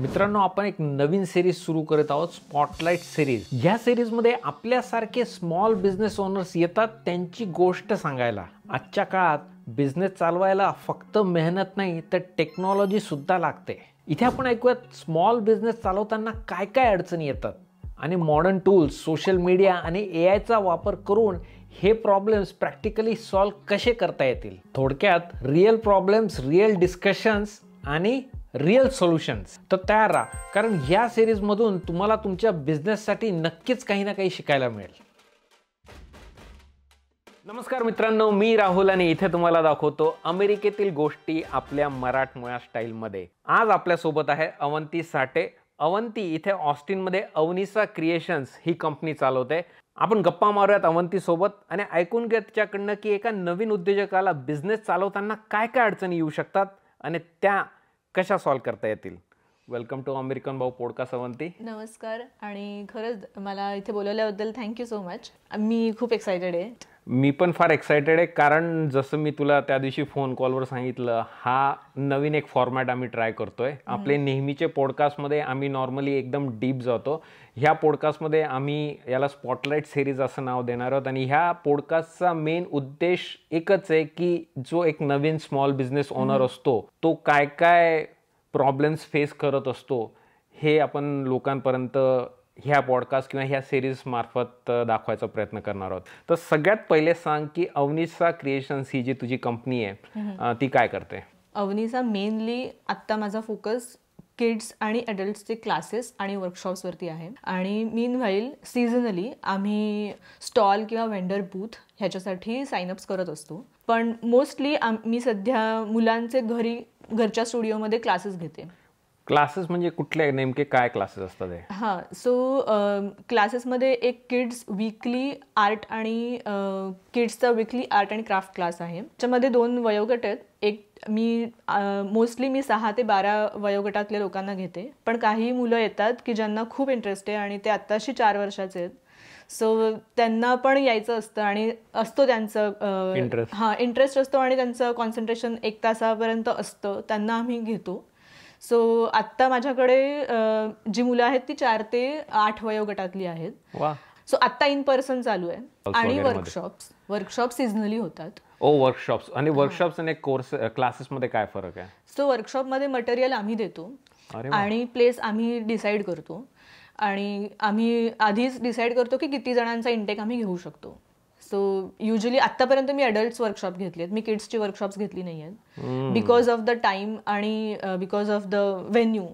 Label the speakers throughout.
Speaker 1: मित्रांनो, आपण एक नवीन सिरीज सुरू करत आहोत, स्पॉटलाइट सिरीज. या सिरीजमध्ये आपल्यासारखे स्मॉल बिझनेस ओनर्स येतात त्यांची गोष्ट सांगायला. आजच्या काळात बिझनेस चालवायला फक्त मेहनत नाही तर टेक्नॉलॉजी सुद्धा लागते. इथे आपण ऐकूयात स्मॉल बिझनेस चालवताना काय काय अडचणी येतात आणि मॉडर्न टूल्स, सोशल मीडिया आणि एआयचा वापर करून हे प्रॉब्लेम्स प्रॅक्टिकली सॉल्व कसे करता येतील. थोडक्यात रिअल प्रॉब्लेम्स, रिअल डिस्कशन्स आणि रिअल सोल्युशन्स. तर तयार राहा, कारण या सिरीजमधून तुम्हाला तुमच्या बिझनेससाठी नक्कीच काही ना काही शिकायला मिळेल. नमस्कार मित्रांनो, मी राहुल आणि इथे तुम्हाला दाखवतो अमेरिकेतील गोष्टी आपल्या मराठमोळ्या स्टाईलमध्ये. आज आपल्यासोबत आहे अवंती साठे. अवंती इथे ऑस्टिनमध्ये अवनीसा क्रिएशन्स ही कंपनी चालवते. आपण गप्पा मारूयात अवंती सोबत आणि ऐकून घ्या तिच्याकडनं की एका नवीन उद्योजकाला बिझनेस चालवताना काय काय अडचणी येऊ शकतात आणि त्या कशा सॉल्व करता येतील. वेलकम टू अमेरिकन भाऊ पॉडकास्ट अवंती.
Speaker 2: नमस्कार आणि खरंच मला इथे बोलवल्याबद्दल थँक्यू सो मच. मी खूप एक्सायटेड आहे.
Speaker 1: मी पण फार एक्सायटेड आहे, कारण जसं मी तुला त्या दिवशी फोन कॉलवर सांगितलं, हा नवीन एक फॉर्मॅट आम्ही ट्राय करतोय. आपले नेहमीचे पॉडकास्टमध्ये आम्ही नॉर्मली एकदम डीप जातो. ह्या पॉडकास्टमध्ये आम्ही याला स्पॉटलाइट सिरीज असं नाव देणार आहोत आणि ह्या पॉडकास्टचा मेन उद्देश एकच आहे की जो एक नवीन स्मॉल बिझनेस ओनर असतो तो काय काय प्रॉब्लेम्स फेस करत असतो हे आपण लोकांपर्यंत ह्या पॉडकास्ट किंवा ह्या सिरीज मार्फत दाखवायचा प्रयत्न करणार आहोत. तर सगळ्यात पहिले सांग की अवनीसा क्रिएशन्स ही जी तुझी कंपनी आहे ती काय करते.
Speaker 2: अवनीसा मेनली आत्ता माझा फोकस किड्स आणि अडल्ट्सचे क्लासेस आणि वर्कशॉप्सवरती आहे. आणि मीनव्हाईल सीझनली आम्ही स्टॉल किंवा वेंडर बूथ ह्याच्यासाठी साईनअप्स करत असतो. पण मोस्टली मी सध्या मुलांचे घरच्या स्टुडिओमध्ये क्लासेस घेते.
Speaker 1: क्लासेस म्हणजे कुठले, नेमके काय क्लासेस असतात?
Speaker 2: हां, सो क्लासेसमध्ये एक किड्स वीकली आर्ट आणि किड्सचा वीकली आर्ट आणि क्राफ्ट क्लास आहे. त्याच्यामध्ये 2 वयोगट आहेत. एक मोस्टली मी 6 ते 12 वयोगटातल्या लोकांना घेते. पण काही मुलं येतात की ज्यांना खूप इंटरेस्ट आहे आणि ते आत्ताशी 4 वर्षाचे आहेत. सो त्यांना पण यायचं असतं आणि असतो त्यांचं इंटरेस्ट असतो आणि त्यांचं कॉन्सन्ट्रेशन 1 तासापर्यंत असतं. त्यांना आम्ही घेतो. सो आत्ता माझ्याकडे जी मुलं आहेत ती 4 ते 8 वयोगटातली आहेत. सो आत्ता इन पर्सन चालू आहे आणि वर्कशॉप सिझनली होतात.
Speaker 1: वर्कशॉप्स आणि वर्कशॉप्स आणि कोर्स क्लासेसमध्ये काय फरक आहे?
Speaker 2: सो वर्कशॉपमध्ये मटेरियल आम्ही देतो आणि प्लेस आम्ही डिसाईड करतो आणि आम्ही आधीच डिसाईड करतो की किती जणांचा इंटेक आम्ही घेऊ शकतो. सो युजली आत्तापर्यंत मी अडल्ट्स वर्कशॉप घेतली आहेत. मी किड्सची वर्कशॉप्स घेतली नाही आहेत बिकॉज ऑफ द टाईम आणि बिकॉज ऑफ द व्हेन्यू.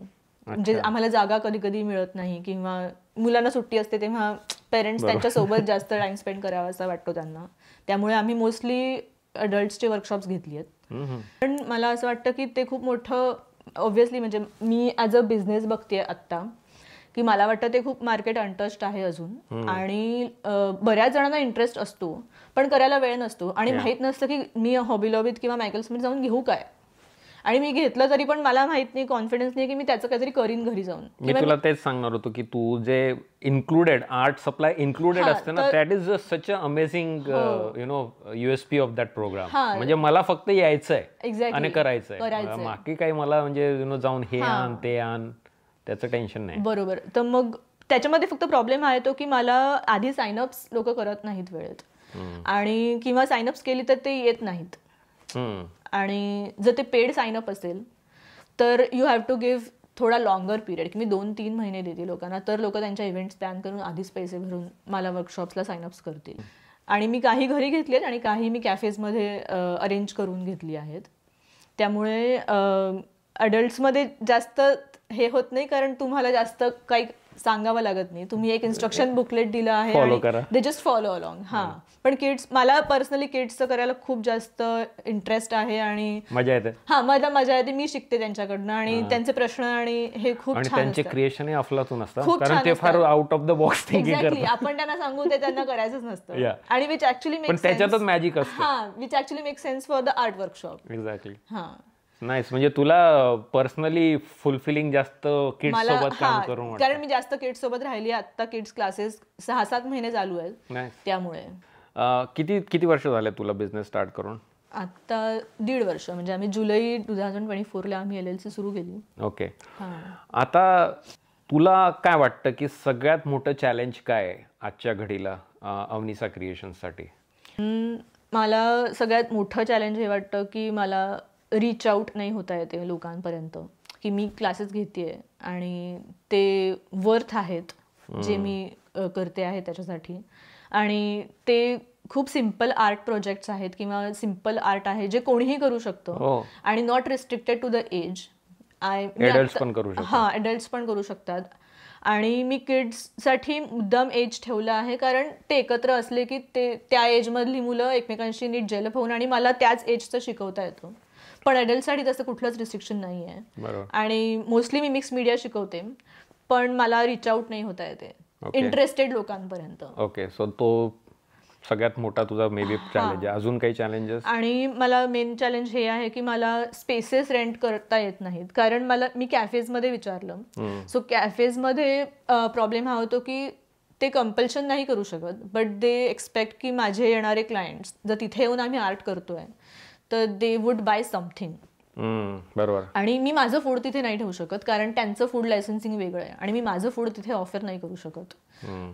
Speaker 2: म्हणजे आम्हाला जागा कधी कधी मिळत नाही किंवा मुलांना सुट्टी असते तेव्हा पेरेंट्स त्यांच्यासोबत जास्त टाइम स्पेंड करावा असा वाटतो त्यांना. त्यामुळे आम्ही मोस्टली अडल्ट्सचे वर्कशॉप्स घेतली आहेत. पण मला असं वाटतं की ते खूप मोठं ऑब्व्हियसली, म्हणजे मी ॲज अ बिझनेस बघते आत्ता की मला वाटतं ते खूप मार्केट अनटच्ड आहे अजून. आणि बऱ्याच जणांना इंटरेस्ट असतो पण करायला वेळ नसतो आणि माहीत नसतं की मी हॉबी लॉबीत किंवा मायकल्समध्ये जाऊन घेऊ काय. आणि मी घेतलं तरी पण मला माहित नाही, कॉन्फिडन्स नाही की मी त्याचं काहीतरी करीन घरी जाऊन.
Speaker 1: मी तुला तेच सांगणार होतो की तू जे इन्क्लुडेड आर्ट सप्लाय इन्क्लुडेड असते ना, that is such a amazing USP of that program. म्हणजे मला फक्त यायचंय आणि करायचंय, बाकी काही मला म्हणजे जाऊन हे आण ते आण त्याचं टेन्शन नाही.
Speaker 2: बरोबर. तर मग त्याच्यामध्ये फक्त प्रॉब्लेम आहे तो की मला आधी साईनअप्स लोक करत नाहीत वेळेत आणि किंवा साईनअप्स केली तर ते येत नाहीत. आणि जर ते पेड साईनअप असेल तर यू हॅव टू गिव्ह थोडा लॉंगर पिरियड की मी 2-3 महिने देते लोकांना, तर लोक त्यांच्या इव्हेंट्स प्लॅन करून आधीच पैसे भरून मला वर्कशॉप्सला साईनअप्स करतील. आणि मी काही घरी घेतली आहेत आणि काही मी कॅफेजमध्ये अरेंज करून घेतली आहेत. त्यामुळे अडल्ट्समध्ये जास्त हे होत नाही कारण तुम्हाला जास्त काही सांगावं लागत नाही. तुम्ही एक इन्स्ट्रक्शन बुकलेट दिलं आहे, दे जस्ट फॉलो अलॉंग. पण किड्स, मला पर्सनली किड्सचं करायला खूप जास्त इंटरेस्ट आहे आणि
Speaker 1: मजा येते.
Speaker 2: मला मजा येते. मी शिकते त्यांच्याकडनं आणि त्यांचे प्रश्न आणि हे खूप छान.
Speaker 1: त्यांचे क्रिएशन अफलातून असतात कारण ते far out of the box thinking करतात.
Speaker 2: आपण त्यांना सांगू ते त्यांना करायचंच नसतं आणि विच ऍक्च्युअली मेक्स सेन्स.
Speaker 1: त्याच्यातच मॅजिक असतं.
Speaker 2: Which actually makes sense for the art workshop.
Speaker 1: Exactly. Nice. म्हणजे तुला पर्सनली फुलफिलिंग जास्त किड्स सोबत काम करून वाटतं?
Speaker 2: कारण मी जास्त किड्स सोबत राहिली. आता किड्स क्लासेस 6-7 महिने चालू आहेत. त्यामुळे
Speaker 1: किती वर्ष झाले तुला बिझनेस स्टार्ट करून?
Speaker 2: आता 1.5 वर्ष, म्हणजे आम्ही जुलै 2024ला आम्ही LLC सुरू केली.
Speaker 1: ओके. आता तुला काय वाटतं की सगळ्यात मोठं चॅलेंज काय आहे आजच्या घडीला अवनिसा क्रिएशन्ससाठी?
Speaker 2: मला सगळ्यात मोठं चॅलेंज हे वाटतं की मला रीच आउट नाही होता येते लोकांपर्यंत, की मी क्लासेस घेते आणि ते वर्थ आहेत जे मी करते आहे त्याच्यासाठी. आणि ते खूप सिम्पल आर्ट प्रोजेक्ट्स आहेत किंवा सिम्पल आर्ट आहे जे कोणीही करू शकतो आणि not restricted to the age.
Speaker 1: Adults पण करू शकतात.
Speaker 2: हां, ॲडल्ट्स पण करू शकतात. आणि मी किड्ससाठी मुद्दाम एज ठेवलं आहे, कारण ते एकत्र असले की ते त्या एजमधली मुलं एकमेकांशी नीट जेलप होऊन आणि मला त्याच एजचं शिकवता येतो. पण ॲडल्टसाठी तसं कुठलंच रिस्ट्रिक्शन नाही आहे. आणि मोस्टली मी मिक्स मीडिया शिकवते, पण मला रिच आउट नाही होता येते इंटरेस्टेड लोकांपर्यंत.
Speaker 1: ओके. सो तो सगळ्यात मोठा तुझा मे बी चॅलेंज आहे. अजून काही चॅलेंजेस?
Speaker 2: आणि मला मेन चॅलेंज हे आहे की मला स्पेसेस रेंट करता येत नाहीत, कारण मी कॅफेजमध्ये विचारलं. सो कॅफेजमध्ये प्रॉब्लेम हा होतो की ते कंपल्शन नाही करू शकत, बट दे एक्सपेक्ट की माझे येणारे क्लायंट्स जर तिथे येऊन आम्ही आर्ट करतोय तर दे वुड बाय समथिंग.
Speaker 1: बरोबर.
Speaker 2: आणि मी माझं फूड तिथे नाही ठेवू शकत, कारण त्यांचं फूड लायसन्सिंग वेगळं आहे आणि मी माझं फूड तिथे ऑफर नाही करू शकत.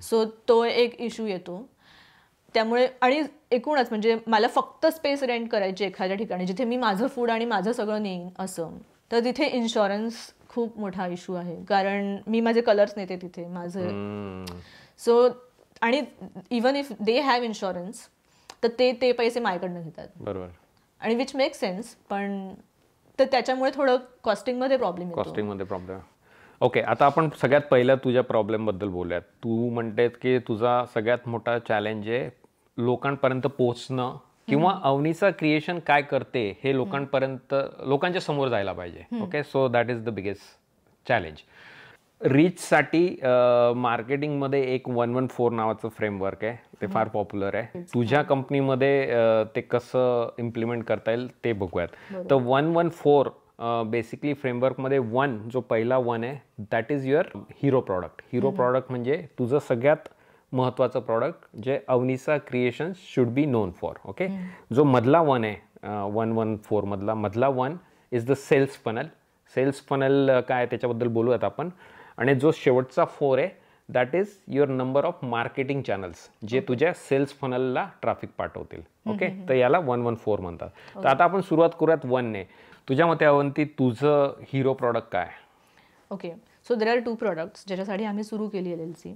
Speaker 2: सो तो एक इश्यू येतो. त्यामुळे आणि एकूणच म्हणजे मला फक्त स्पेस रेंट करायची एखाद्या ठिकाणी जिथे मी माझं फूड आणि माझं सगळं नेईन असं, तर तिथे इन्शुरन्स खूप मोठा इश्यू आहे, कारण मी माझे कलर्स नेते तिथे माझं. सो आणि even if they have insurance तर ते पैसे माझ्याकडनं घेतात.
Speaker 1: बरोबर.
Speaker 2: आणि विच मेक सेन्स, पण तर त्याच्यामुळे थोडं कॉस्टिंगमध्ये प्रॉब्लेम
Speaker 1: येतो. ओके. आता आपण सगळ्यात पहिल्या तुझ्या प्रॉब्लेमबद्दल बोलूयात. तू म्हणतेस की तुझा सगळ्यात मोठा चॅलेंज आहे लोकांपर्यंत पोहोचणं किंवा अवनिसा क्रिएशन काय करते हे लोकांच्या समोर जायला पाहिजे. Okay. So that is the biggest challenge. रीचसाठी मार्केटिंगमध्ये एक 114 नावाचं फ्रेमवर्क आहे, ते फार पॉप्युलर आहे. तुझ्या कंपनीमध्ये ते कसं इम्प्लिमेंट करता येईल ते बघूयात. तर 114 बेसिकली फ्रेमवर्कमध्ये जो पहिला 1 आहे that is your hero product. Hero product म्हणजे तुझं सगळ्यात महत्त्वाचं प्रॉडक्ट जे Avanisa creations should be known for. Okay. जो मधला 1 आहे 114 मधला 1 is the sales funnel. Sales funnel काय त्याच्याबद्दल बोलूयात आपण. आणि जो शेवटचा 4 आहे that is your number of marketing channels जे तुझ्या सेल्स फनलला ट्रॅफिक पाठवतील. ओके. तर याला 114 म्हणतात. तर आता आपण सुरुवात करूयात 1 ने. तुझ्या मते अवंती तुझं हिरो प्रॉडक्ट काय?
Speaker 2: Okay. So there are 2 products ज्याच्यासाठी आम्ही सुरू केली LLC.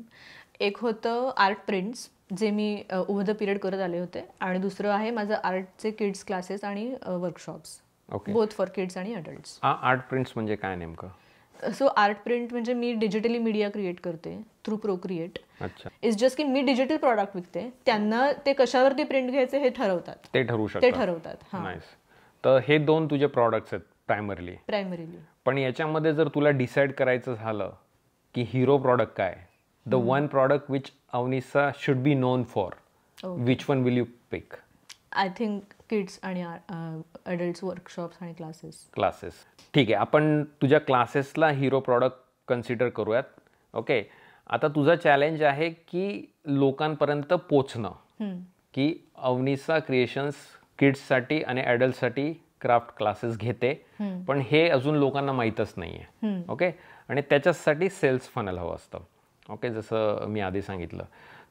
Speaker 2: एक होतं आर्ट प्रिंट्स जे मी ओव्हर द पिरियड करत आले होते, आणि दुसरं आहे माझं आर्टचे किड्स क्लासेस आणि वर्कशॉप्स, बोथ फॉर किड्स आणि अडल्ट्स.
Speaker 1: आर्ट प्रिंट्स म्हणजे काय नेमकं?
Speaker 2: सो आर्ट प्रिंट म्हणजे मी डिजिटली मीडिया क्रिएट करते थ्रू प्रोक्रिएट.
Speaker 1: अच्छा.
Speaker 2: इट्स जस्ट की मी डिजिटल प्रॉडक्ट विकते, त्यांना ते कशावरती प्रिंट घ्यायचे हे ठरवतात.
Speaker 1: ते ठरवतात. नाईस. तर हे 2 तुझे प्रॉडक्ट्स आहेत प्रायमरली. पण याच्यामध्ये जर तुला डिसाईड करायचं झालं की हिरो प्रॉडक्ट काय, the 1 product which Avanisa should be known for, which one will you pick?
Speaker 2: I think kids आणि अडल्ट्स वर्कशॉप्स आणि क्लासेस.
Speaker 1: ठीक आहे. आपण तुझ्या क्लासेसला हिरो प्रॉडक्ट कन्सिडर करूयात. ओके. आता तुझा चॅलेंज आहे की लोकांपर्यंत पोचणं, की अवनिसा क्रिएशन्स किड्ससाठी आणि ॲडल्टसाठी क्राफ्ट क्लासेस घेते, पण हे अजून लोकांना माहीतच नाही आहे. ओके. आणि त्याच्यासाठी सेल्स फनल हवं असतं. ओके. जसं मी आधी सांगितलं.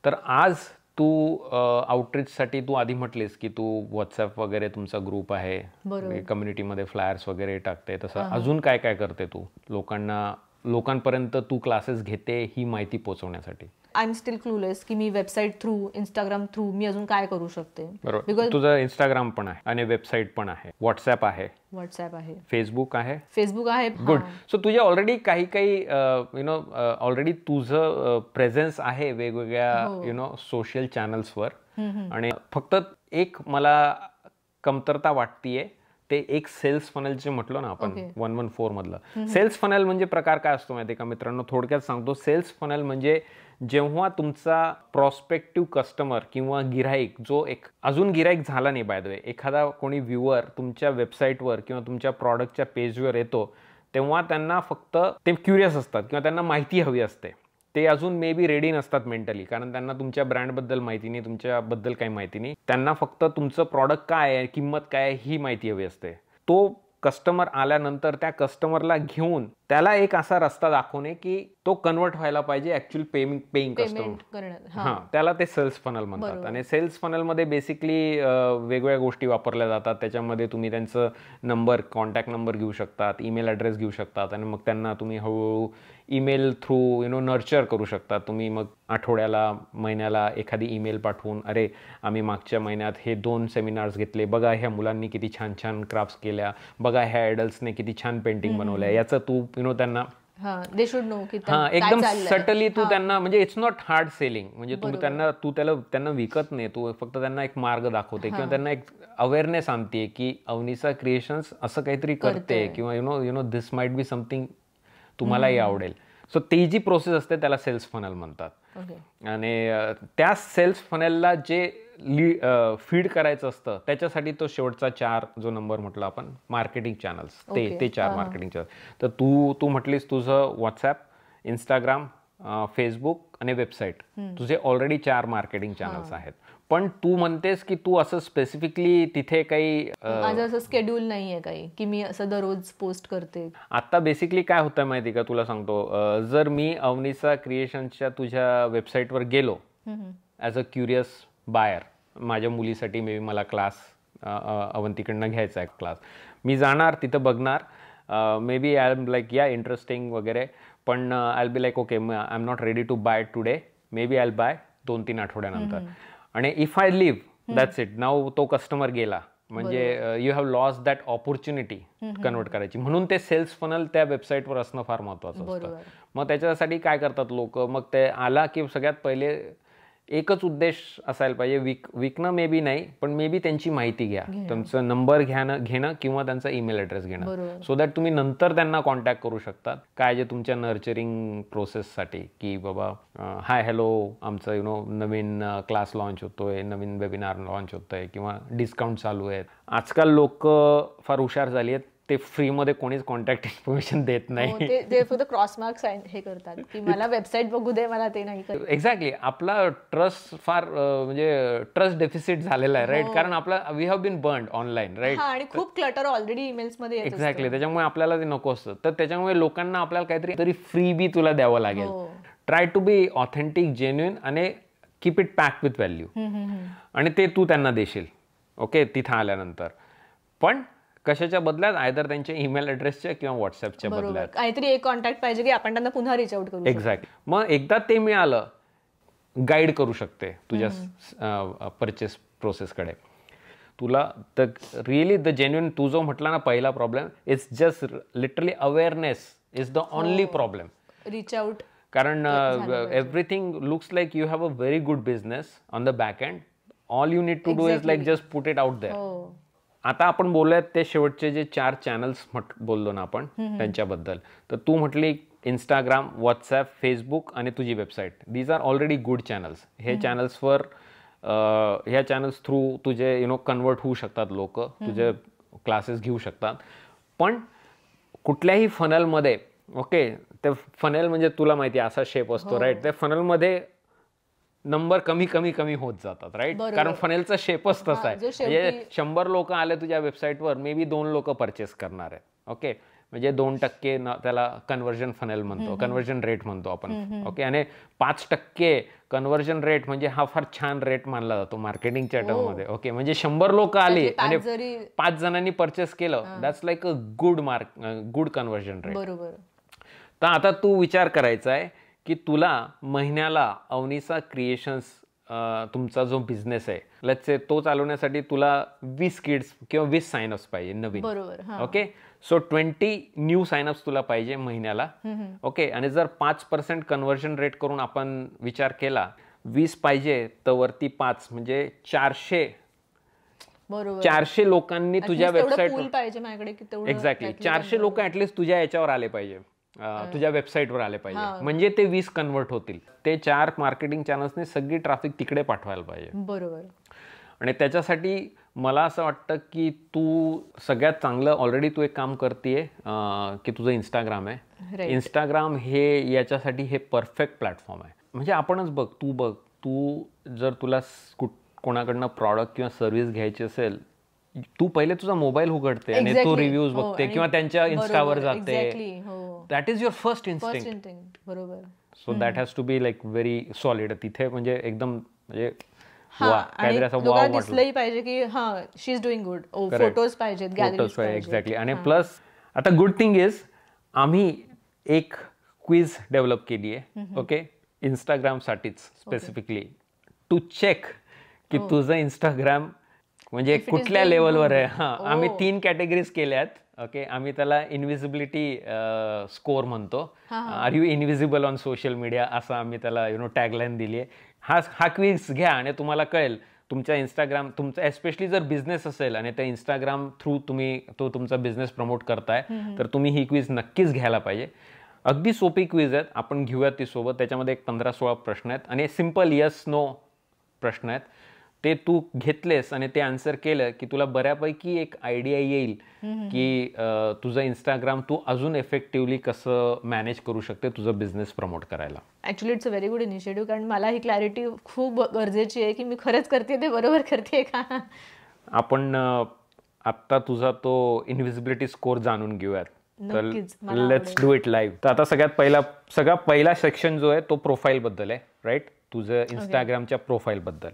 Speaker 1: तर आज तू आउटरीचसाठी तू आधी म्हटलीस की तू व्हॉट्सॲप वगैरे तुमचा ग्रुप आहे, कम्युनिटीमध्ये फ्लायर्स वगैरे टाकते, तसं अजून काय काय करते तू लोकांपर्यंत तू क्लासेस घेते ही माहिती पोहोचवण्यासाठी?
Speaker 2: आय एम स्टील क्लूलेस की मी वेबसाईट थ्रू, इंस्टाग्राम थ्रू मी अजून काय करू शकते.
Speaker 1: बरोबर. तुझं इंस्टाग्राम पण आहे आणि वेबसाईट पण आहे, व्हॉट्सॲप आहे, फेसबुक आहे. गुड. सो तुझे ऑलरेडी काही ऑलरेडी तुझं प्रेझेन्स आहे वेगवेगळ्या सोशल चॅनल्सवर. आणि फक्त एक मला कमतरता वाटतीये, ते एक सेल्स फनल जे म्हटलं ना आपण 114 मधलं. सेल्स फनल म्हणजे प्रकार काय असतो माहिती आहे का मित्रांनो? थोडक्यात सांगतो. सेल्स फनल म्हणजे जेव्हा तुमचा प्रॉस्पेक्टिव्ह कस्टमर किंवा गिराईक, जो एक अजून गिराईक झाला नाही बाय द वे, एखादा कोणी व्ह्युअर तुमच्या वेबसाईटवर किंवा तुमच्या प्रॉडक्टच्या पेजवर येतो, तेव्हा त्यांना फक्त ते क्युरियस असतात किंवा त्यांना माहिती हवी असते ते अजून मे बी रेडी नसतात मेंटली, कारण त्यांना तुमच्या ब्रँडबद्दल माहिती नाही, तुमच्याबद्दल काही माहिती नाही. त्यांना फक्त तुमचं प्रॉडक्ट काय आहे, किंमत काय आहे ही माहिती हवी असते. तो कस्टमर आल्यानंतर त्या कस्टमरला घेऊन त्याला एक असा रस्ता दाखवणे की तो कन्वर्ट व्हायला पाहिजे ऍक्च्युअल पेइंग कस्टमर. हां, त्याला ते सेल्स फनल म्हणतात. आणि सेल्स फनलमध्ये बेसिकली वेगवेगळ्या गोष्टी वापरल्या जातात. त्याच्यामध्ये तुम्ही त्यांचं नंबर, कॉन्टॅक्ट नंबर घेऊ शकतात, ईमेल ॲड्रेस घेऊ शकतात आणि मग त्यांना तुम्ही हळूहळू ईमेल थ्रू नर्चर करू शकता. तुम्ही मग आठवड्याला, महिन्याला एखादी ईमेल पाठवून, अरे आम्ही मागच्या महिन्यात हे 2 सेमिनार्स घेतले, बघा ह्या मुलांनी किती छान छान क्राफ्ट्स केल्या, बघा ह्या ॲडल्ट्सने किती छान पेंटिंग बनवल्या, याचं तू त्यांना एकदम सटली तू त्यांना, म्हणजे इट्स नॉट हार्ड सेलिंग, म्हणजे तू त्यांना विकत नाही, तू फक्त त्यांना एक मार्ग दाखवते किंवा त्यांना एक अवेअरनेस आणते की अवनिसा क्रिएशन्स असं काहीतरी करते किंवा you know this might be something तुम्हालाही आवडेल. सो ती जी प्रोसेस असते त्याला सेल्स फनल म्हणतात. आणि त्या सेल्स फनलला जे फीड करायचं असतं त्याच्यासाठी तो शेवटचा 4 जो नंबर म्हटला आपण, मार्केटिंग चॅनल्स, ते 4 मार्केटिंग चॅनल. तर तू म्हटलीस तुझं व्हॉट्सॲप, इंस्टाग्राम, फेसबुक आणि वेबसाईट, तुझे ऑलरेडी 4 मार्केटिंग चॅनल्स आहेत. पण तू म्हणतेस की तू असं स्पेसिफिकली तिथे काही
Speaker 2: माझं असं शेड्यूल नाहीये काही की मी असं दररोज पोस्ट करते.
Speaker 1: आता बेसिकली काय होतं माहिती का, तुला सांगतो, जर मी अवनिसा क्रिएशन्सच्या तुझ्या वेबसाईटवर गेलो ॲज अ क्युरियस बायर, माझ्या मुलीसाठी मे बी मला क्लास अवंतीकडनं घ्यायचा आहे क्लास, मी जाणार तिथं बघणार, maybe I am like या इंटरेस्टिंग वगैरे, पण I be like okay I am not ready to buy today, maybe I buy 2-3 आठवड्यानंतर. आणि if I leave that's it, नाव तो कस्टमर गेला, म्हणजे you have lost that opportunity convert करायची. म्हणून ते सेल्स फनल त्या वेबसाईटवर असणं फार महत्वाचं असतं. मग त्याच्यासाठी काय करतात लोक, मग ते आला की सगळ्यात पहिले एकच उद्देश असायला पाहिजे, विकणं मे बी नाही, पण मे बी त्यांची माहिती घ्या, तुमचा नंबर घेणं किंवा त्यांचा ईमेल ॲड्रेस घेणं, सो दॅट तुम्ही नंतर त्यांना कॉन्टॅक्ट करू शकतात. काय जे तुमच्या नर्चरिंग प्रोसेससाठी, की बाबा हाय हॅलो आमचं नवीन क्लास लॉन्च होतोय, नवीन वेबिनार लॉन्च होतोय किंवा डिस्काउंट चालू आहेत. आजकाल लोक फार हुशार झाली आहेत, ते फ्रीमध्ये कोणीच कॉन्टॅक्ट इन्फॉर्मेशन देत नाही.
Speaker 2: ते फक्त क्रॉस मार्क्स हे करतात की मला वेबसाईट बघू दे, मला ते नाही करत.
Speaker 1: एक्झॅक्टली, आपला ट्रस्ट फार म्हणजे ट्रस्ट डेफिसिट झालेला आहे, राईट, कारण आपला we have been burned online, right,
Speaker 2: आणि खूप क्लटर ऑलरेडी ईमेल्स मध्ये.
Speaker 1: एक्झॅक्टली, त्याच्यामुळे आपल्याला ते नको असतं. तर त्याच्यामुळे लोकांना आपल्याला काहीतरी फ्री बी तुला द्यावं लागेल. Try to be authentic, genuine आणि keep it pack with value, आणि ते तू त्यांना देशील ओके तिथं आल्यानंतर. पण कशाच्या बदल्यात, आयदर त्यांच्या ईमेल ॲड्रेसच्या किंवा व्हॉट्सअपच्या बदल्यात
Speaker 2: काहीतरी एक कॉन्टॅक्ट पाहिजे की आपण त्यांना पुन्हा रिच आउट करू.
Speaker 1: एक्झॅक्टली. मग एकदा ते मिळालं, गाईड करू शकते तुझ्या परचेस प्रोसेसकडे तुला. तर रिअली द जेन्युइन, तू जो म्हटला ना पहिला problem, it's just literally awareness is the only problem.
Speaker 2: Reach out,
Speaker 1: कारण everything looks like you have a very good business on the back end. All you need to do is like just put it out there. आता आपण बोलूयात ते शेवटचे जे 4 channels बोललो ना आपण त्यांच्याबद्दल. तर तू म्हटली इंस्टाग्राम, व्हॉट्सॲप, फेसबुक आणि तुझी website, these are already good channels. हे चॅनल्सवर ह्या चॅनल्स थ्रू तुझे कन्वर्ट होऊ शकतात लोक, तुझे क्लासेस घेऊ शकतात. पण कुठल्याही फनलमध्ये ओके, ते फनल म्हणजे तुला माहिती आहे असा शेप असतो, राईट, त्या फनलमध्ये नंबर कमी होत जातात, राईट, कारण फनेलचा शेपच तसा आहे. म्हणजे 100 लोक आले तुझ्या वेबसाईटवर, मे बी 2 लोक परचेस करणार आहेत, ओके, म्हणजे 2% त्याला कन्व्हर्जन फनेल म्हणतो, कन्व्हर्जन रेट म्हणतो आपण, ओके. आणि 5% कन्व्हर्जन रेट म्हणजे हा फार छान रेट मानला जातो मार्केटिंगच्या टर्ममध्ये, ओके. म्हणजे 100 लोक आली आणि 5 जणांनी परचेस केलं, that's like a good conversion rate.
Speaker 2: बरोबर.
Speaker 1: तर आता तू विचार करायचा आहे की तुला महिन्याला अवनिसा क्रिएशन्स तुमचा जो बिझनेस आहे, लेट्स से तो चालवण्यासाठी तुला 20 किड्स किंवा 20 साइनअप्स पाहिजे नवीन, ओके. सो 20 न्यू साइनअप्स तुला पाहिजे महिन्याला, ओके. आणि जर 5% कन्व्हर्जन रेट करून आपण विचार केला, 20 पाहिजे तर वरती 5 म्हणजे 400 लोकांनी तुझ्या वेबसाईटवर, एक्झॅक्टली 400 लोक ऍटलिस्ट तुझ्या याच्यावर आले पाहिजे, तुझ्या वेबसाईटवर आले पाहिजे, म्हणजे ते 20 कन्वर्ट होतील. ते 4 मार्केटिंग चॅनल्सने सगळी ट्रॅफिक तिकडे पाठवायला पाहिजे.
Speaker 2: बरोबर.
Speaker 1: आणि त्याच्यासाठी मला असं वाटतं की तू सगळ्यात चांगलं, ऑलरेडी तू एक काम करतेय की तुझं इंस्टाग्राम आहे, इंस्टाग्राम हे याच्यासाठी हे परफेक्ट प्लॅटफॉर्म आहे. म्हणजे आपणच बघ, तू जर तुला कोणाकडनं प्रॉडक्ट किंवा सर्व्हिस घ्यायची असेल, तू पहिले तुझा मोबाईल उघडते आणि तू रिव्ह्यूज बघते किंवा त्यांच्या इन्स्टावर जाते. That is your first instinct.
Speaker 2: बरोबर.
Speaker 1: So that has to be like very solid. तिथे म्हणजे एकदम म्हणजे
Speaker 2: दिसलंही पाहिजे की she is doing good. Photos पाहिजेत, गॅलरीज पाहिजेत.
Speaker 1: एक्झॅक्टली. आणि प्लस आता गुड थिंग इज आम्ही एक क्विज डेव्हलप केली आहे, ओके, इंस्टाग्रामसाठीच स्पेसिफिकली, टू चेक की तुझं इंस्टाग्राम म्हणजे कुठल्या लेवलवर आहे. आम्ही 3 कॅटेगरीज केल्यात, ओके. आम्ही त्याला इनव्हिजिबिलिटी स्कोअर म्हणतो. Are you invisible on social media, असं आम्ही त्याला टॅगलाईन दिली आहे. हा क्विज घ्या आणि तुम्हाला कळेल तुमच्या इंस्टाग्राम, तुमचा एस्पेशली जर बिझनेस असेल आणि त्या इंस्टाग्राम थ्रू तुम्ही तुमचा बिझनेस प्रमोट करताय, तर तुम्ही ही क्विज नक्कीच घ्यायला पाहिजे. अगदी सोपी क्विज आहेत, आपण घेऊयात ती सोबत. त्याच्यामध्ये एक 15-16 प्रश्न आहेत आणि सिम्पल येस नो प्रश्न आहेत. ते तू घेतलेस आणि ते आन्सर केलं की तुला बऱ्यापैकी एक आयडिया येईल की तुझं इंस्टाग्राम तू अजून इफेक्टिव्हली कसं मॅनेज करू शकते तुझं बिझनेस प्रमोट करायला.
Speaker 2: Actually it's a very good initiative, कारण मला ही क्लॅरिटी खूप गरजेची आहे की मी खरंच करते ते बरोबर करते का.
Speaker 1: आपण आत्ता तुझा तो इनव्हिजिबिलिटी स्कोर जाणून घेऊयात. तर लेट्स डू इट लाईव्ह. तर आता सगळ्यात पहिला सेक्शन जो आहे तो प्रोफाईल बद्दल आहे, राईट. तुझं इंस्टाग्रामच्या प्रोफाईल बद्दल.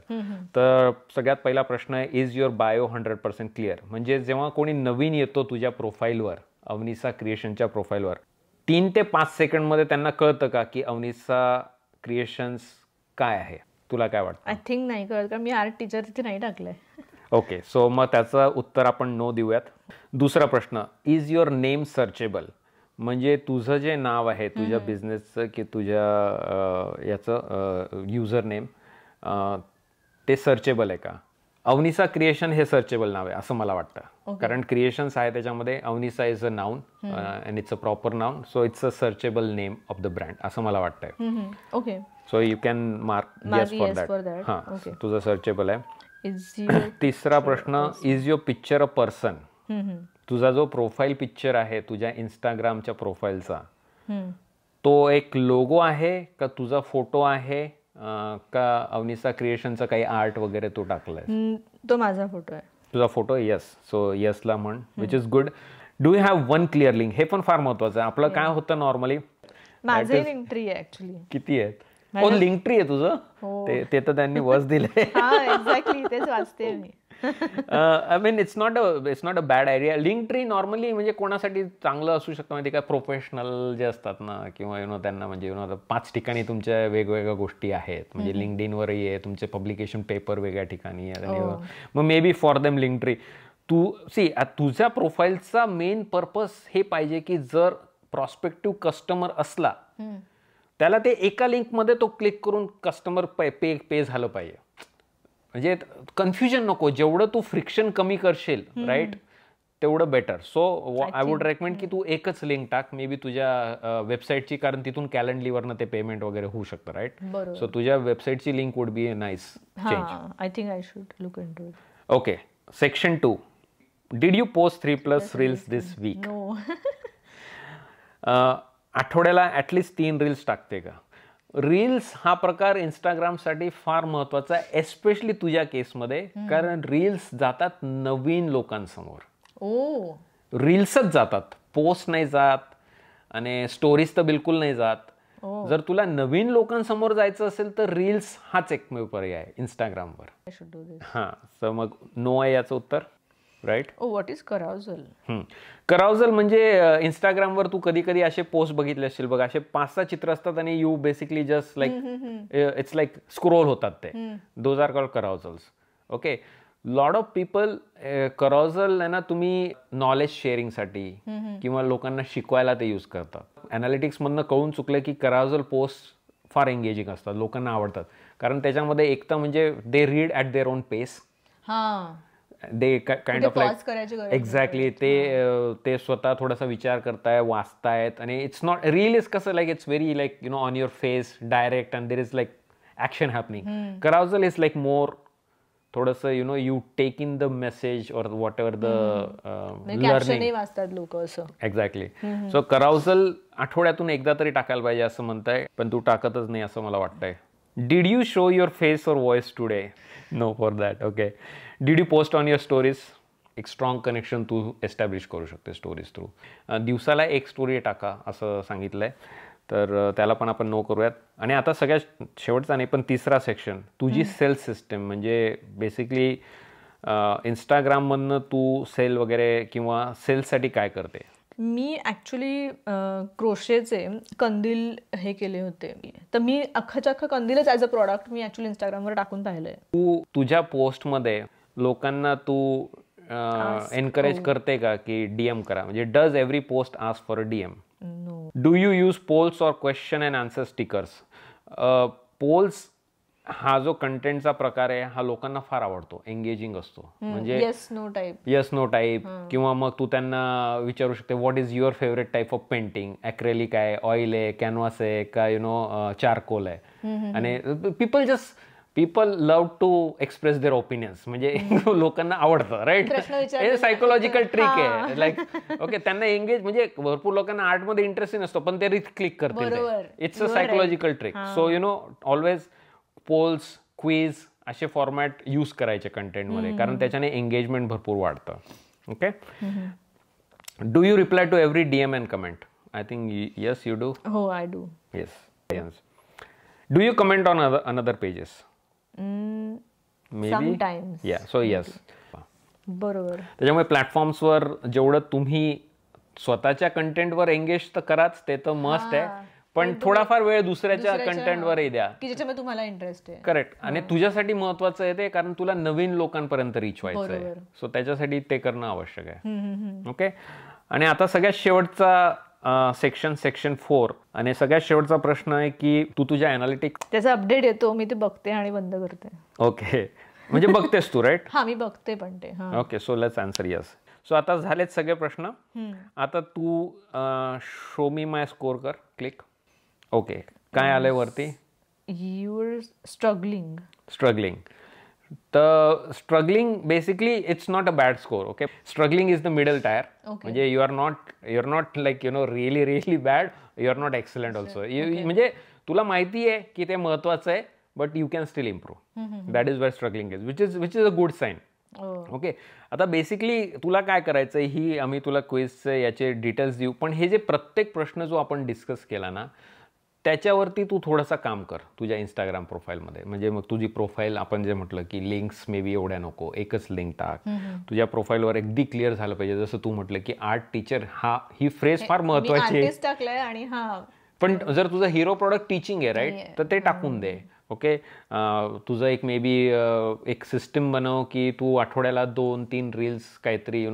Speaker 1: तर सगळ्यात पहिला प्रश्न आहे, इज युअर बायो 100% क्लिअर. म्हणजे जेव्हा कोणी नवीन येतो तुझ्या प्रोफाईलवर, अवनिसा क्रिएशनच्या प्रोफाईलवर, 3 ते 5 सेकंडमध्ये त्यांना कळतं का की अवनिसा क्रिएशन्स काय आहे? तुला काय वाटतं?
Speaker 2: आय थिंक नाही कळत, कारण मी आर्ट टीचर तिथे नाही टाकलंय.
Speaker 1: ओके, सो मग त्याचं उत्तर आपण नो देऊयात. दुसरा प्रश्न, इज युअर नेम सर्चेबल. म्हणजे तुझं जे नाव आहे तुझ्या बिझनेसचं की तुझ्या याचं युजर नेम, ते सर्चेबल आहे का? अवनिसा क्रिएशन हे सर्चेबल नाव आहे असं मला वाटतं, कारण क्रिएशन्स आहे त्याच्यामध्ये. Avanisa is a noun and it's a proper noun, so it's a searchable name of the brand असं मला वाटतंय.
Speaker 2: Okay,
Speaker 1: so you can mark yes for that. हां, तुझं सर्चेबल आहे. तिसरा प्रश्न, is your picture a person. तुझा जो प्रोफाईल पिक्चर आहे तुझ्या इंस्टाग्रामच्या प्रोफाईलचा, तो एक लोगो आहे का तुझा फोटो आहे का अवनिसा क्रिएशनचा काही आर्ट वगैरे तो टाकलाय?
Speaker 2: तो माझा फोटो आहे.
Speaker 1: तुझा फोटो? येस. सो येसला म्हण, which is good. Do you have 1 clear link. हे पण फार महत्वाचं आहे. आपलं काय होतं नॉर्मली,
Speaker 2: माझं लिंक ट्री आहे ऍक्च्युली.
Speaker 1: किती आहेत? लिंक ट्री आहे तुझं? ते तर त्यांनी वर्स दिले.
Speaker 2: एक्झॅक्टली, तेच वाचते मी.
Speaker 1: I mean it's not a bad idea. Linktree normally म्हणजे कोणासाठी चांगलं असू शकतं माहिती का? प्रोफेशनल जे असतात ना, किंवा त्यांना म्हणजे 5 ठिकाणी तुमच्या वेगवेगळ्या गोष्टी आहेत. म्हणजे लिंक्डइनवरही आहे, तुमचे पब्लिकेशन पेपर वेगळ्या ठिकाणी आहे. मग may be for them link tree. तुझ्या प्रोफाईलचा मेन पर्पज हे पाहिजे की जर प्रॉस्पेक्टिव्ह कस्टमर असला त्याला ते एका लिंकमध्ये तो क्लिक करून कस्टमर पे झालं पाहिजे. म्हणजे कन्फ्युजन नको. जेवढं तू फ्रिक्शन कमी करशील, राईट, तेवढं better. So I would recommend की तू एकच लिंक टाक, मे बी तुझ्या वेबसाईटची, कारण तिथून कॅलेंडलीवरनं ते पेमेंट वगैरे होऊ शकतं, राईट. सो तुझ्या वेबसाईटची link would be a nice change.
Speaker 2: I think I should look into it.
Speaker 1: Okay, section 2, did you post 3+ reels this week. आठवड्याला ॲटलिस्ट 3 रील्स टाकते का? रील्स हा प्रकार इंस्टाग्रामसाठी फार महत्वाचा आहे, एस्पेशली तुझ्या केसमध्ये, कारण रील्स जातात नवीन लोकांसमोर. रील्सच जातात, पोस्ट नाही जात आणि स्टोरीज तर बिलकुल नाही जात. जर तुला नवीन लोकांसमोर जायचं असेल तर रील्स हाच एकमेव पर्याय आहे इंस्टाग्रामवर. हां, तर मग नो आहे याचं उत्तर, right.
Speaker 2: What is carousel?
Speaker 1: Carousel म्हणजे इंस्टाग्रामवर तू कधी कधी असे पोस्ट बघितले असतील बघ, असे 5-6 चित्र असतात आणि you basically just like it's like scroll होतात ते. Those are called carousels. Okay, lot of people carousel आहे ना, तुम्ही नॉलेज शेअरिंगसाठी किंवा लोकांना शिकवायला ते यूज करतात. अनालिटिक्समधनं कळून चुकलं की कराउजल पोस्ट फार एंगेजिंग असतात, लोकांना आवडतात, कारण त्याच्यामध्ये एक तर म्हणजे they read at their own pace. They kind of like exactly ते स्वतः थोडासा विचार करताय, वाचतायत. आणि इट्स नॉट रील इज कसं like it's very like on your face direct and there is like action happening. Carousel is like more थोडंसं you take in the message or whatever the
Speaker 2: learning वाचतात लोक असं.
Speaker 1: Exactly. So कराउजल आठवड्यातून एकदा तरी टाकायला पाहिजे असं म्हणताय, पण तू टाकतच नाही असं मला वाटतंय. Did you show your face or voice today? No for that. Okay. Did you post on your stories? एक स्ट्रॉंग कनेक्शन तू एस्टॅब्लिश करू शकते स्टोरीज थ्रू. दिवसाला एक स्टोरी टाका असं सांगितलंय, तर त्याला पण आपण नो करूयात. आणि आता सगळ्यात शेवटचा नाही पण तिसरा सेक्शन, तुझी सेल सिस्टम. म्हणजे बेसिकली इंस्टाग्राममधनं तू सेल वगैरे किंवा सेल्ससाठी काय करते?
Speaker 2: मी ॲक्च्युली क्रोशेचे कंदील हे केले होते, तर मी अख्खाच्या अख्खा कंदीलच ॲज अ प्रॉडक्ट मी ॲक्च्युली इंस्टाग्रामवर टाकून पाहिलंय.
Speaker 1: तू तुझ्या पोस्टमध्ये लोकांना तू एनकरेज करते का की डीएम करा? म्हणजे does every post ask for a DM?
Speaker 2: No.
Speaker 1: Do you use polls or question and answer stickers? Polls हा जो कंटेंटचा प्रकार आहे हा लोकांना फार आवडतो, एंगेजिंग असतो. म्हणजे
Speaker 2: yes no type,
Speaker 1: yes no type. किंवा मग तू त्यांना विचारू शकते what is your favourite type of painting? Acrylic आहे, ऑइल आहे, कॅनव्हास आहे का चारकोल आहे? आणि people love to express their opinions. म्हणजे लोकांना आवडतं, राईट? हे सायकोलॉजिकल ट्रिक आहे. लाईक ओके, त्यांना एंगेज, म्हणजे भरपूर लोकांना आर्टमध्ये इंटरेस्ट नसतो पण ते क्लिक करतील. It's a psychological trick. So always polls, quiz असे फॉर्मॅट यूज करायचे कंटेंटमध्ये, कारण त्याच्याने एंगेजमेंट भरपूर वाढतं. Okay. Do you reply to every DM and comment? I think yes you do.
Speaker 2: हो, I do.
Speaker 1: Yes. Do you comment on another pages?
Speaker 2: Sometimes.
Speaker 1: Yeah, so yes.
Speaker 2: बरोबर.
Speaker 1: त्याच्यामुळे प्लॅटफॉर्म्सवर जेवढं तुम्ही स्वतःच्या कंटेंटवर एंगेज तर कराच, ते तर मस्ट आहे, पण थोडाफार वेळ दुसऱ्याच्या कंटेंटवरही द्या
Speaker 2: की ज्याच्यामध्ये तुम्हाला इंटरेस्ट आहे.
Speaker 1: करेक्ट. आणि तुझ्यासाठी महत्वाचं आहे ते, कारण तुला नवीन लोकांपर्यंत रीच व्हायचं आहे. सो त्याच्यासाठी ते करणं आवश्यक आहे. ओके. आणि आता सगळ्यात शेवटचा सेक्शन 4, आणि सगळ्यात शेवटचा प्रश्न आहे की तू तुझ्या अनालिटिक्स,
Speaker 2: त्याचा अपडेट येतो, मी ते बघते आणि बंद करते.
Speaker 1: ओके. म्हणजे बघतेस तू, राईट?
Speaker 2: हा, मी बघते पण ते.
Speaker 1: Okay. So let's answer yes. So आता झालेत सगळे प्रश्न. आता तू शो मी माय स्कोर कर, क्लिक. ओके. काय आलंय वरती?
Speaker 2: You struggling.
Speaker 1: तर struggling basically it's not a bad score. Okay. Struggling is the middle tier. म्हणजे you are not like really bad, you are not excellent also. म्हणजे तुला माहिती आहे की ते महत्वाचं आहे, but you can still improve. That is wear struggling is, which is a good sign. Okay. आता बेसिकली तुला काय करायचं, ही आम्ही तुला क्विजचे याचे डिटेल्स देऊ, पण हे जे प्रत्येक प्रश्न जो आपण डिस्कस केला ना, त्याच्यावरती तू थोडंसं काम कर तुझ्या इंस्टाग्राम प्रोफाईलमध्ये. म्हणजे मग तुझी प्रोफाईल, आपण जे म्हटलं की लिंक्स मे बी एवढ्या नको, एकच लिंक टाक. तुझ्या प्रोफाईलवर अगदी क्लिअर झालं पाहिजे. जसं तू म्हटलं की आर्ट टीचर, ही फ्रेज फार महत्वाची आहे. पण जर तुझं हिरो प्रॉडक्ट टीचिंग आहे, राईट, तर ते टाकून दे. ओके. तुझं एक मे बी एक सिस्टम बनव की तू आठवड्याला 2-3 रील्स काहीतरी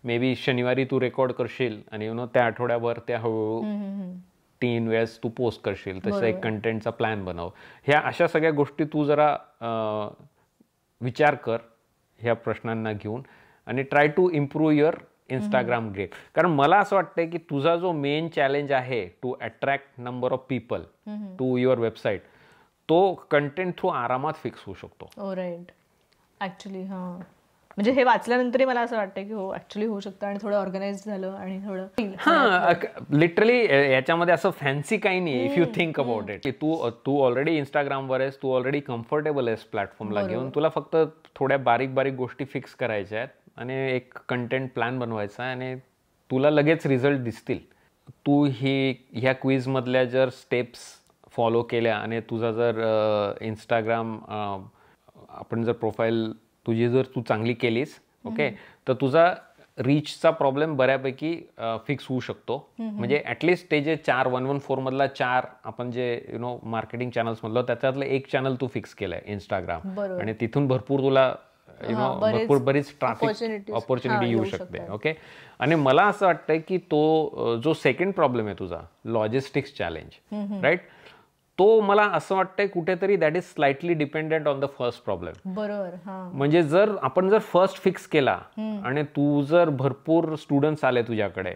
Speaker 1: मे बी शनिवारी तू रेकॉर्ड करशील आणि त्या आठवड्याभर त्या हळूहळू 3 वेळेस तू पोस्ट करशील. तसं एक कंटेंटचा प्लॅन बनव. ह्या अशा सगळ्या गोष्टी तू जरा विचार कर ह्या प्रश्नांना घेऊन, आणि try to improve your Instagram grade. कारण मला असं वाटतंय की तुझा जो मेन चॅलेंज आहे to attract number of people to your website, तो कंटेंट थ्रू आरामात फिक्स होऊ शकतो.
Speaker 2: राईट. ऍक्च्युली म्हणजे हे वाचल्यानंतरही मला असं वाटतं की हो ऍक्च्युली होऊ शकतं, आणि थोडं ऑर्गनाइज झालं आणि थोडं
Speaker 1: लिटरली याच्यामध्ये असं फॅन्सी काही नाही if you think about it. तू ऑलरेडी इंस्टाग्रामवर आहेस, तू ऑलरेडी कम्फर्टेबल आहेस प्लॅटफॉर्मला घेऊन. तुला फक्त थोड्या बारीक गोष्टी फिक्स करायच्या आहेत आणि एक कंटेंट प्लॅन बनवायचा आहे, आणि तुला लगेच रिझल्ट दिसतील. तू ह्या क्विजमधल्या जर स्टेप्स फॉलो केल्या आणि तुझा जर इंस्टाग्राम आपण जर प्रोफाईल तुझी जर तू चांगली केलीस, ओके, तर तुझा रीचचा प्रॉब्लेम बऱ्यापैकी फिक्स होऊ शकतो. म्हणजे ॲटलिस्ट ते जे 114 मधला 4 आपण जे मार्केटिंग चॅनल्स मधलं, त्याच्यातलं एक चॅनल तू फिक्स केलंय इंस्टाग्राम, आणि तिथून भरपूर तुला बरीच ट्रॅफिक ऑपॉर्च्युनिटी येऊ शकते. ओके. आणि मला असं वाटतंय की तो जो सेकंड प्रॉब्लेम आहे तुझा, लॉजिस्टिक्स चॅलेंज, राईट, तो मला असं वाटतंय कुठेतरी that is slightly dependent on the first problem.
Speaker 2: बरोबर.
Speaker 1: म्हणजे जर आपण जर फर्स्ट फिक्स केला आणि तू जर भरपूर स्टुडंट्स आले तुझ्याकडे,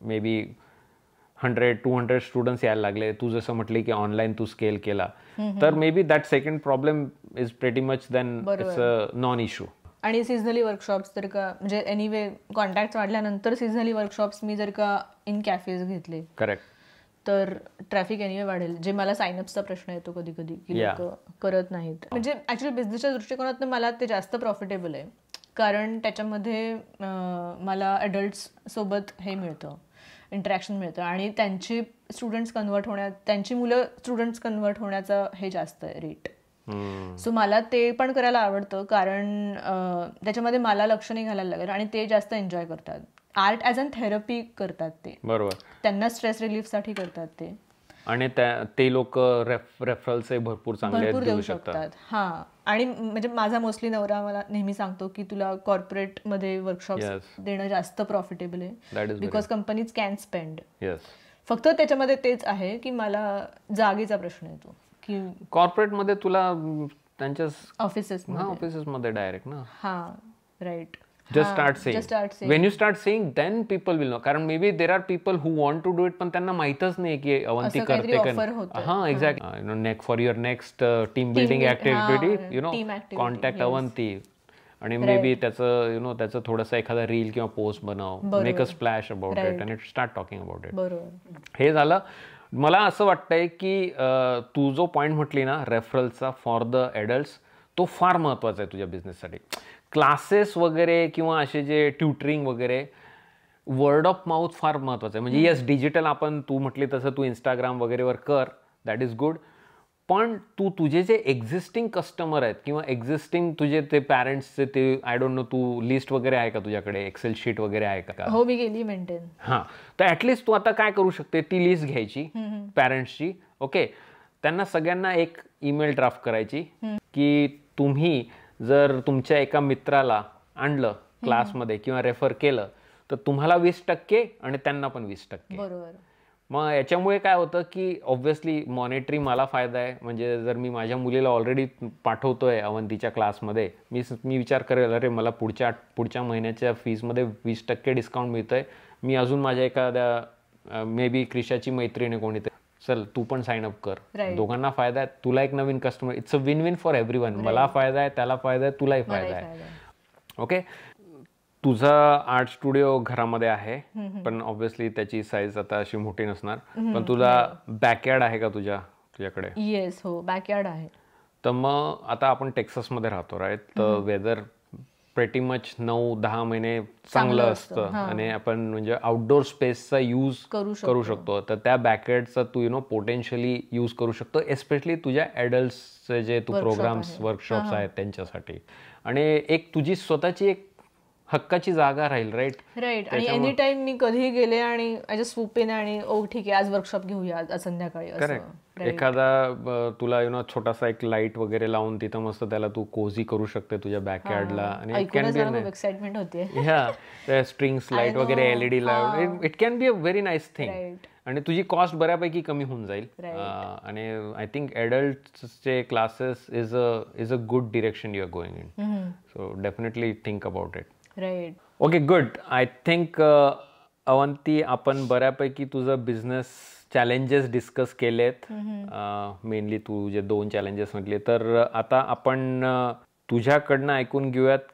Speaker 1: मे बी 100-200 स्टुडंट्स यायला लागले, तू जसं म्हटली की ऑनलाईन तू स्केल केला, तर maybe that second problem is pretty much then it's a non issue.
Speaker 2: आणि सिझनली वर्कशॉप्स जर का म्हणजे एनिवे कॉन्टॅक्ट वाढल्यानंतर सिझनली वर्कशॉप्स मी जर का इन कॅफेज घेतले,
Speaker 1: करेक्ट,
Speaker 2: तर ट्रॅफिक एनिवे वाढेल. जे मला साइनअप्सचा प्रश्न येतो कधी कधी की लोक करत नाहीत. म्हणजे ऍक्च्युली बिझनेसच्या दृष्टिकोनातून मला ते जास्त प्रॉफिटेबल आहे, कारण त्याच्यामध्ये मला अडल्ट्स सोबत हे मिळतं, इंटरॅक्शन मिळतं, आणि त्यांची मुलं स्टुडंट्स कन्व्हर्ट होण्याचा हे जास्त आहे रेट. सो मला ते पण करायला आवडतं, कारण त्याच्यामध्ये मला लक्ष नाही घालायला लागेल आणि ते जास्त एन्जॉय करतात. आर्ट ॲज अन थेरपी करतात ते,
Speaker 1: बरोबर,
Speaker 2: त्यांना स्ट्रेस रिलीफसाठी करतात ते,
Speaker 1: आणि ते लोक रेफरल्स भरपूर चांगले देऊ शकतात.
Speaker 2: हा, आणि म्हणजे माझा मोस्टली नवरा मला नेहमी सांगतो की तुला कॉर्पोरेट मध्ये वर्कशॉप्स देणं जास्त प्रॉफिटेबल आहे, बिकॉज कंपनीज कॅन स्पेंड. फक्त त्याच्यामध्ये तेच आहे की मला जागेचा प्रश्न येतो की
Speaker 1: कॉर्पोरेट मध्ये तुला त्यांच्या
Speaker 2: ऑफिसेसमध्ये
Speaker 1: डायरेक्ट ना.
Speaker 2: हा, right.
Speaker 1: Just start saying. When you start saying, then people will know. कारण maybe there are people who want to do it, पण त्यांना माहितच नाही की अवंती करते का. हा, exactly. For your next team building activity, contact Avanti, आणि मे बी त्याचं थोडंसं एखादा रील किंवा पोस्ट बनव, make a splash about it and start talking about it. हे झालं. मला असं वाटतंय की तू जो पॉईंट म्हटली ना रेफरल्सचा फॉर द एडल्ट्स, तो फार महत्वाचा आहे तुझ्या बिझनेससाठी. क्लासेस वगैरे किंवा असे जे ट्युटरिंग वगैरे, वर्ड ऑफ माउथ फार महत्वाचं आहे. म्हणजे येस, डिजिटल आपण तू म्हटली तसं तू इंस्टाग्राम वगैरेवर कर, दॅट इज गुड, पण तुझे जे एक्झिस्टिंग कस्टमर आहेत किंवा एक्झिस्टिंग तुझे ते पॅरेंट्सचे ते आय डोंट नो, तू लिस्ट वगैरे आहे का तुझ्याकडे, एक्सेल शीट वगैरे आहे का?
Speaker 2: हो, मी गेली मेंटेन.
Speaker 1: हां, तर ॲटलिस्ट तू आता काय करू शकते, ती लिस्ट घ्यायची पॅरेंट्सची. ओके, त्यांना सगळ्यांना एक ईमेल ड्राफ्ट करायची की तुम्ही जर तुमच्या एका मित्राला आणलं क्लासमध्ये किंवा रेफर केलं तर तुम्हाला 20% आणि त्यांना पण 20%.
Speaker 2: बरोबर.
Speaker 1: मग याच्यामुळे काय होतं की ऑब्व्हियसली मॉनिटरी मला फायदा आहे. म्हणजे जर मी माझ्या मुलीला ऑलरेडी पाठवतोय अवंतीच्या क्लासमध्ये, मी विचार करेल अरे मला पुढच्या महिन्याच्या फीजमध्ये 20% डिस्काउंट मिळतंय, मी अजून माझ्या एखाद्या मे बी क्रिशाची मैत्रीण आहे कोणीतरी, चल तू पण साइन अप कर, दोघांना फायदा आहे, तुला एक नवीन customer, it's a win win for everyone. मला फायदा आहे, त्याला फायदा आहे, तुलाही फायदा आहे. ओके, तुझा आर्ट स्टुडिओ घरामध्ये आहे, पण ऑब्व्हियसली त्याची साईज आता अशी मोठी नसणार, पण तुला बॅकयार्ड आहे का तुझ्याकडे?
Speaker 2: येस, हो, बॅकयार्ड आहे.
Speaker 1: तर मग आता आपण टेक्सासमध्ये राहतो, राईट, तर वेदर प्रेटी मच 9-10 महिने चांगलं असतं आणि आपण म्हणजे आउटडोर स्पेसचा यूज करू शकतो. तर त्या बॅकयार्डचा तू पोटेन्शियली यूज करू शकतो, एस्पेशली तुझ्या ॲडल्ट्सचे जे तू प्रोग्राम्स वर्कशॉप्स आहेत त्यांच्यासाठी. आणि एक तुझी स्वतःची एक हक्काची जागा राहील, राईट.
Speaker 2: आणि एनी टाइम मी कधीही गेले आणि आय जस्ट स्वूप इन आणि ओ ठीक आहे आज वर्कशॉप घेऊया आज संध्याकाळी.
Speaker 1: करेक्ट. एखादा तुला छोटासा एक लाईट वगैरे लावून तिथं मस्त त्याला तू कोझी करू शकते तुझ्या बॅकयार्डला. आणि
Speaker 2: एक्साइटमेंट होते.
Speaker 1: ह्या स्ट्रिंग्स लाईट वगैरे LED लावून it can be a very nice thing. आणि तुझी कॉस्ट बऱ्यापैकी कमी होऊन जाईल. आणि आय थिंक ॲडल्ट्सचे classes is a good direction you are going in. So definitely think about it.
Speaker 2: Right.
Speaker 1: Okay, good. I think Avanti आपण बऱ्यापैकी तुझं बिझनेस चॅलेंजेस डिस्कस केलेत. मेनली तू जे 2 चॅलेंजेस म्हटले, तर आता आपण तुझ्याकडनं ऐकून घेऊयात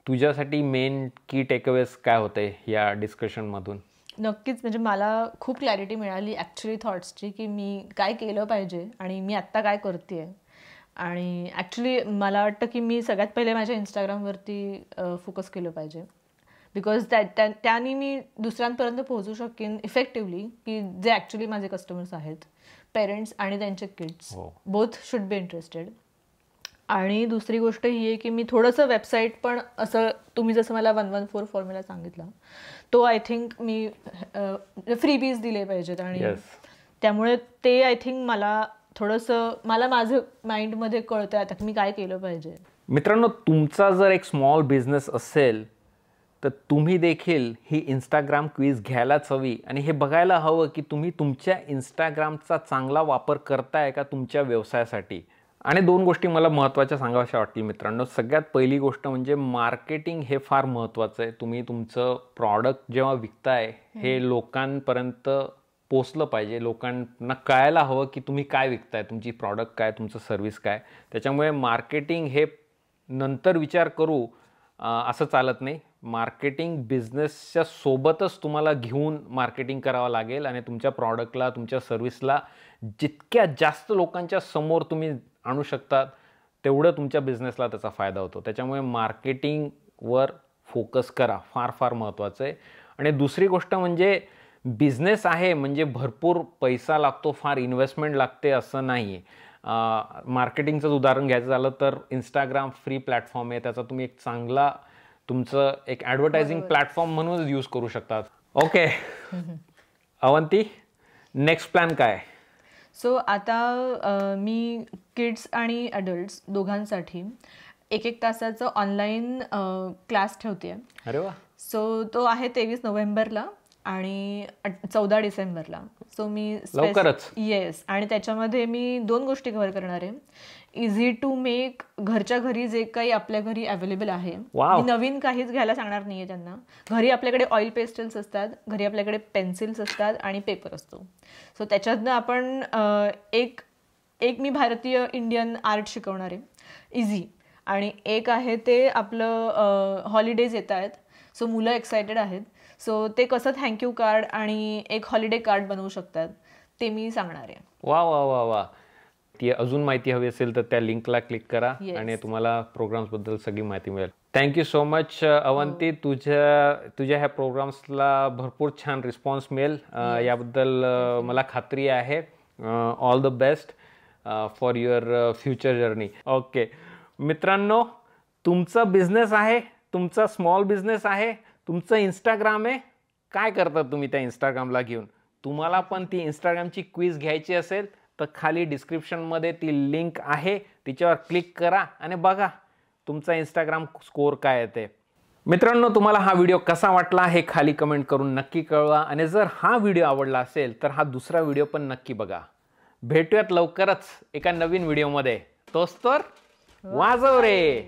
Speaker 1: तुझ्यासाठी मेन की टेकअवेज काय होते या डिस्कशनमधून.
Speaker 2: नक्कीच, म्हणजे मला खूप क्लॅरिटी मिळाली ॲक्च्युली थॉट्सची की मी काय केलं पाहिजे आणि मी आत्ता काय करते. आणि ॲक्च्युली मला वाटतं की मी सगळ्यात पहिले माझ्या इंस्टाग्रामवरती फोकस केलं पाहिजे, बिकॉज त्याने मी दुसऱ्यांपर्यंत पोहोचू शकेन इफेक्टिव्हली, की जे ॲक्च्युली माझे कस्टमर्स आहेत, पेरेंट्स आणि त्यांचे kids, both should be interested. आणि दुसरी गोष्ट ही आहे की मी थोडंसं वेबसाईट पण असं तुम्ही जसं मला 114 फॉर्म्युला सांगितला तो आय थिंक मी फ्रीबीज दिले पाहिजेत. आणि त्यामुळे ते आय थिंक मला माझं माइंडमध्ये कळतं आता की मी काय केलं पाहिजे.
Speaker 1: मित्रांनो, तुमचा जर एक स्मॉल बिझनेस असेल तर तुम्ही देखील ही इंस्टाग्राम क्विज घ्यायलाच हवी आणि हे बघायला हवं की तुम्ही तुमच्या इंस्टाग्रामचा चांगला वापर करताय का तुमच्या व्यवसायासाठी. आणि 2 गोष्टी मला महत्त्वाच्या सांगाव्याशा वाटतील मित्रांनो. सगळ्यात पहिली गोष्ट म्हणजे मार्केटिंग हे फार महत्त्वाचं आहे. तुम्ही तुमचं प्रॉडक्ट जेव्हा विकताय हे लोकांपर्यंत पोचलं पाहिजे, लोकांना कळायला हवं की तुम्ही काय विकताय, तुमची प्रॉडक्ट काय, तुमचं सर्व्हिस काय. त्याच्यामुळे मार्केटिंग हे नंतर विचार करू असं चालत नाही. मार्केटिंग बिझनेसच्या सोबतच तुम्हाला घेऊन मार्केटिंग करावं लागेल आणि तुमच्या प्रॉडक्टला, तुमच्या सर्व्हिसला जितक्या जास्त लोकांच्या समोर तुम्ही आणू शकता तेवढं तुमच्या बिझनेसला त्याचा फायदा होतो. त्याच्यामुळे मार्केटिंगवर फोकस करा, फार फार महत्त्वाचं आहे. आणि दुसरी गोष्ट म्हणजे बिझनेस आहे म्हणजे भरपूर पैसा लागतो, फार इन्व्हेस्टमेंट लागते असं नाही आहे. मार्केटिंगचंच उदाहरण घ्यायचं झालं तर इंस्टाग्राम फ्री प्लॅटफॉर्म आहे, त्याचा तुम्ही एक चांगला तुमचं एक ॲडव्हर्टायझिंग प्लॅटफॉर्म म्हणून यूज करू शकतात. ओके अवंती, नेक्स्ट प्लॅन काय?
Speaker 2: सो आता मी किड्स आणि अडल्ट्स दोघांसाठी 1-1 तासाचं ऑनलाईन क्लास ठेवते.
Speaker 1: अरे वा.
Speaker 2: सो तो आहे 23 नोव्हेंबरला आणि 14 डिसेंबरला. सो मी
Speaker 1: लवकरच.
Speaker 2: येस. आणि त्याच्यामध्ये मी 2 गोष्टी कव्हर करणार आहे. इझी टू मेक, घरच्या घरी जे काही आपल्या घरी अवेलेबल आहे, मी नवीन काहीच घ्यायला सांगणार नाहीये त्यांना. घरी आपल्याकडे ऑइल पेस्टल्स असतात, घरी आपल्याकडे पेन्सिल्स असतात आणि पेपर असतो. सो त्याच्यातनं आपण एक मी भारतीय इंडियन आर्ट शिकवणार आहे इझी, आणि एक आहे ते आपलं हॉलिडेज येत आहेत. सो मुलं एक्सायटेड आहेत. सो ते कसं थँक्यू कार्ड आणि एक हॉलिडे कार्ड बनवू शकतात ते मी सांगणार आहे.
Speaker 1: वा वा वा वा. ती अजून माहिती हवी असेल तर त्या लिंकला क्लिक करा आणि तुम्हाला प्रोग्राम्सबद्दल सगळी माहिती मिळेल. Thank you so much Avanti. तुझ्या ह्या प्रोग्राम्सला भरपूर छान रिस्पॉन्स मिळेल याबद्दल मला खात्री आहे. All the best for your future journey. Okay मित्रांनो, तुमचा बिझनेस आहे, तुमचा स्मॉल बिझनेस आहे, तुमचं इंस्टाग्राम आहे, काय करता तुम्ही त्या इंस्टाग्रामला घेऊन? तुम्हाला पण ती इंस्टाग्रामची क्विज घ्यायची असेल तर खाली डिस्क्रिप्शनमध्ये ती लिंक आहे, तिच्यावर क्लिक करा आणि बघा तुमचा इंस्टाग्राम स्कोअर काय येते. मित्रांनो, तुम्हाला हा व्हिडिओ कसा वाटला हे खाली कमेंट करून नक्की कळवा. आणि जर हा व्हिडिओ आवडला असेल तर हा दुसरा व्हिडिओ पण नक्की बघा. भेटूयात लवकरच एका नवीन व्हिडिओमध्ये. तोच तर वाजव रे.